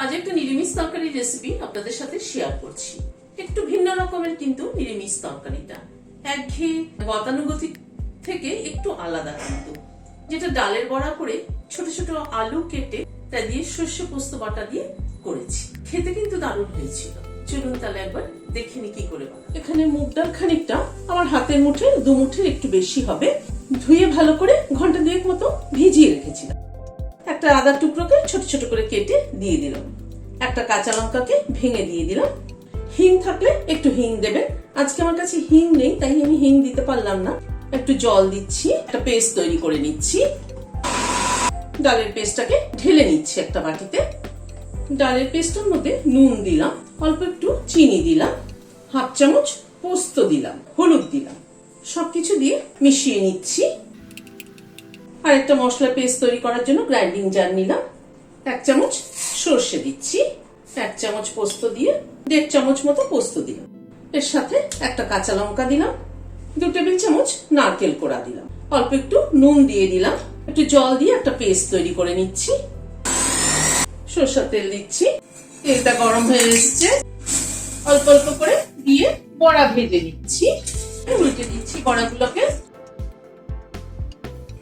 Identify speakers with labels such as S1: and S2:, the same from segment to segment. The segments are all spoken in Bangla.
S1: আজ একটা নিরামিষ তরকারি রেসিপি আপনাদের সাথে শেয়ার করছি। একটু ভিন্ন রকমের কিন্তু নিরামিষ তরকারিটা একঘেয়ে গতানুগতিক থেকে একটু আলাদা, কিন্তু যেটা ডালের বড়া করে ছোট ছোট আলু কেটে তা দিয়ে সর্ষে পোস্ত বাটা দিয়ে করেছি। খেতে কিন্তু দারুণ হয়েছিল। চলুন তাহলে একবার দেখে নি কি করে বানাই। এখানে মুগ ডাল খানিকটা আমার হাতের মুঠে 2 মুঠের একটু বেশি হবে, ধুয়ে ভালো করে ঘন্টা 2 মতো ভিজিয়ে রেখেছিলাম। একটা আদার টুকরোকে ছোট ছোট করে কেটে দিয়ে দিলাম, একটা কাঁচা লঙ্কাকে ভেঙে দিয়ে দিলাম। হিং থাকলে একটু হিং দেবেন, আজকে আমার কাছে হিং নেই তাই আমি হিং দিতে পারলাম না। একটু জল দিচ্ছি, একটা পেস্ট তৈরি করে নিচ্ছি। ডালের পেস্টটাকে ঢেলে নিচ্ছি একটা বাটিতে। ডালের পেস্টের মধ্যে নুন দিলাম, অল্প একটু চিনি দিলাম, হাফ চামচ পোস্ত দিলাম, হলুদ দিলাম, সবকিছু দিয়ে মিশিয়ে নিচ্ছি। আর একটা মশলা পেস্ট তৈরি করার জন্য গ্রাইন্ডিং জার নিলাম। 1 চামচ সর্ষে দিচ্ছি, 1 চামচ পোস্ত দিয়ে 1.5 চামচ মতো পোস্ত দিলাম। এর সাথে একটা কাঁচা লঙ্কা দিলাম, 2 টেবিল চামচ নারকেল কোড়া দিলাম, অল্প একটু নুন দিয়ে দিলাম, একটু জল দিয়ে একটা পেস্ট তৈরি করে নিচ্ছি। সরষের তেল দিচ্ছি, তেলটা গরম হয়ে এসছে, অল্প অল্প করে দিয়ে বড়া ভেজে নিচ্ছি। উল্টে দিচ্ছি বড়াগুলোকে।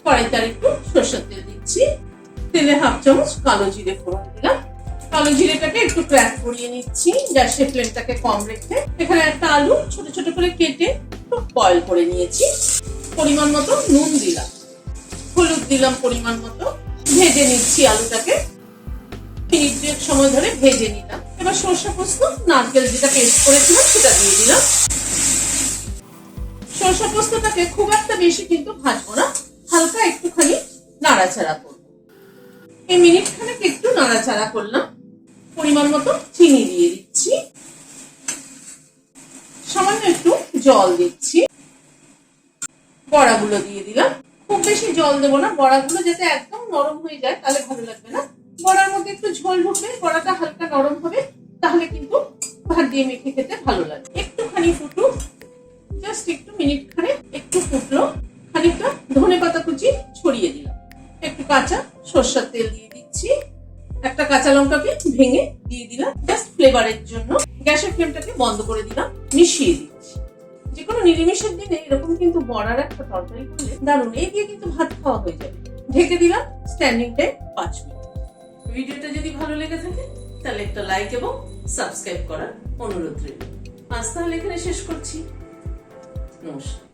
S1: কড়াইতে একটু সরষের তেল দিচ্ছি, তেলে হাফ চামচ কালো জিরে ফোড়ন দিলাম। কালো জিরেটাকে একটু ক্র্যাক করিয়ে নিচ্ছি, গ্যাসের ফ্লেমটাকে কম রেখে। এখানে একটা আলু ছোট ছোট করে কেটে একটু বয়েল করে নিয়েছি। পরিমাণ মতো নুন দিলাম, হলুদ দিলাম পরিমাণ মতো। ভেজে নিচ্ছি আলুটাকে, মিনিট 2 সময় ধরে ভেজে নিলাম। এবার সরষে পোস্ত নারকেল যেটা পেস্ট করেছিলাম সেটা দিয়ে দিলাম। সরষে পোস্তটাকে খুব একটা বেশি কিন্তু ভাজবো না, হালকা একটুখানি নাড়াচাড়া করব। এই মিনিট খানেক একটু নাড়াচাড়া করলাম। পরিমাণ মতো চিনি দিয়ে দিচ্ছি, সামান্য একটু জল দিচ্ছি। বড়াগুলো দিয়ে দিলাম। খুব বেশি জল দেবো না, বড়াগুলো যাতে একদম নরম হয়ে যায় তাহলে ভালো লাগবে না। বড়ার মধ্যে একটু ঝোল ঢুকবে, বড়াটা হালকা নরম হবে, তাহলে কিন্তু ভাত দিয়ে মেখে খেতে ভালো লাগে। একটুখানি ফুটুক, জাস্ট একটু মিনিট খানেক একটু ফুটলো। খানিকটা ধনেপাতা কুচি ছড়িয়ে দিলাম, একটু কাঁচা সরষের তেল দিয়ে দিচ্ছি, একটা কাঁচা লঙ্কাকে ভেঙে দিয়ে দিলাম জাস্ট ফ্লেভারের জন্য। গ্যাসের ফ্লেমটাকে বন্ধ করে দিলাম, মিশিয়ে দিচ্ছি। যে কোনো নিরামিষের দিনে এরকম কিন্তু বড়ার একটা তরকারি করলে দারুণ, এই দিয়ে কিন্তু ভাত খাওয়া হয়ে যাবে। ঢেকে দিলাম, স্ট্যান্ডিং টাইম 5 মিনিট। ভিডিওটা যদি ভালো লেগে থাকে তাহলে একটা লাইক এবং সাবস্ক্রাইব করার অনুরোধ রইল। আজ তাহলে এখানে শেষ করছি। নমস্কার।